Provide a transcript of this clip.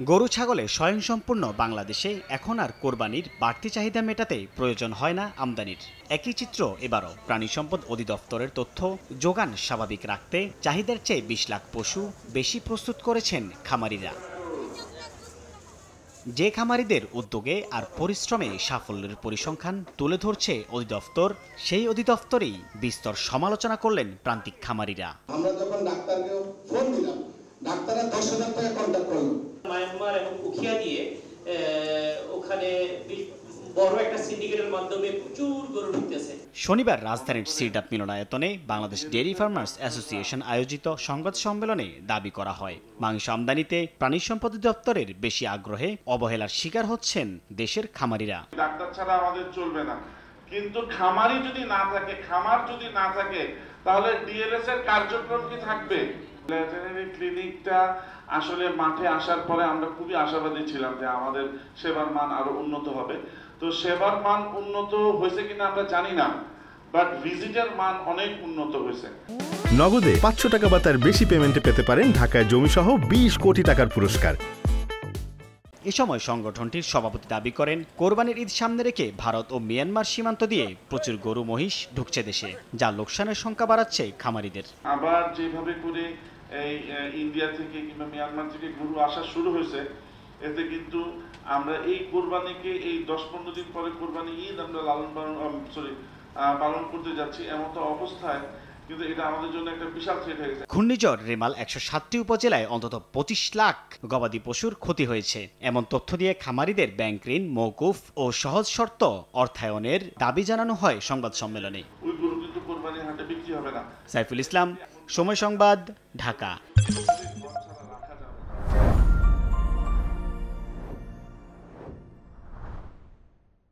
গরু ছাগলে স্বয়ংসম্পূর্ণ বাংলাদেশে এখন আর কোরবানির বাড়তি চাহিদা মেটাতে প্রয়োজন হয় না আমদানির। একই চিত্র এবারও প্রাণী সম্পদ অধিদপ্তরের তথ্য, যোগান স্বাভাবিক রাখতে চাহিদার চেয়ে ২০ লাখ পশু বেশি প্রস্তুত করেছেন খামারিরা। যে খামারিদের উদ্যোগে আর পরিশ্রমে সাফল্যের পরিসংখ্যান তুলে ধরছে অধিদপ্তর, সেই অধিদপ্তরেই বিস্তর সমালোচনা করলেন প্রান্তিক খামারিরা। আমরা যখন ডাক্তারকে ফোন দিলাম, ডাক্তাররা ১০,০০০ টাকা কন্ট্যাক্ট করলো। মায়ানমার এবং উখিয়া দিয়ে ওখানে বড় একটা সিন্ডিকেটের মাধ্যমে প্রচুর গরু ঢুকতেছে। শনিবার রাজধানীর সিরডাপ মিলনায়তনে বাংলাদেশ ডেইরি ফার্মার্স অ্যাসোসিয়েশন আয়োজিত সংবাদ সম্মেলনে দাবি করা হয়, মাংস আমদানিতে প্রাণী সম্পদ দপ্তরের বেশি আগ্রহে অবহেলার শিকার হচ্ছেন দেশের খামারিরা। ডাক্তার ছাড়া আমাদের চলবে না, কিন্তু খামারি যদি না থাকে, খামার যদি না থাকে, তাহলে ডিএলএস এর কার্যক্রম কি থাকবে? ভেটেরিনারি ক্লিনিকটা আসলে মাঠে আসার পরে আমরা খুবই আশাবাদী ছিলাম যে আমাদের সেবার মান আরো উন্নত হবে। তো সেবার মান উন্নত হয়েছে কিনা আমরা জানি না, বাট ভিজিটার মান অনেক উন্নত হয়েছে। নগদে ৫০০ টাকা বা তার বেশি পেমেন্টে পেতে পারেন ঢাকায় জমিসহ ২০ কোটি টাকার পুরস্কার। এ সময় সংগঠনটির সভাপতি দাবি করেন, কোরবানির ঈদ সামনে রেখে ভারত ও মিয়ানমার সীমান্ত দিয়ে প্রচুর গরু মহিষ ঢুকছে দেশে, যা লোকসানের সংখ্যা বাড়াচ্ছে খামারিদের। আবার যেভাবে করে এই ইন্ডিয়া থেকে কিংবা মিয়ানমার থেকে গরু আসা শুরু হয়েছে, এতে কিন্তু আমরা এই কোরবানিকে এই ১০-১৫ দিন পরে কোরবানি ঈদ আমরা পালন করতে যাচ্ছি, এমন তো অবস্থায় কিন্তু এটা আমাদের জন্য একটা বিশাল থ্রেট হয়ে গেছে। ঘূর্ণিঝড় রেমাল ১৬০টি উপজেলায় অন্তত ২৫ লাখ গবাদি পশুর ক্ষতি হয়েছে, এমন তথ্য দিয়ে খামারিদের ব্যাংক ঋণ মওকুফ ও সহজ শর্ত অর্থায়নের দাবি জানানো হয় সংবাদ সম্মেলনে। ওই গরু কিন্তু কোরবানির হাটে বিক্রি হবে না। সাইফুল ইসলাম, সময় সংবাদ, ঢাকা।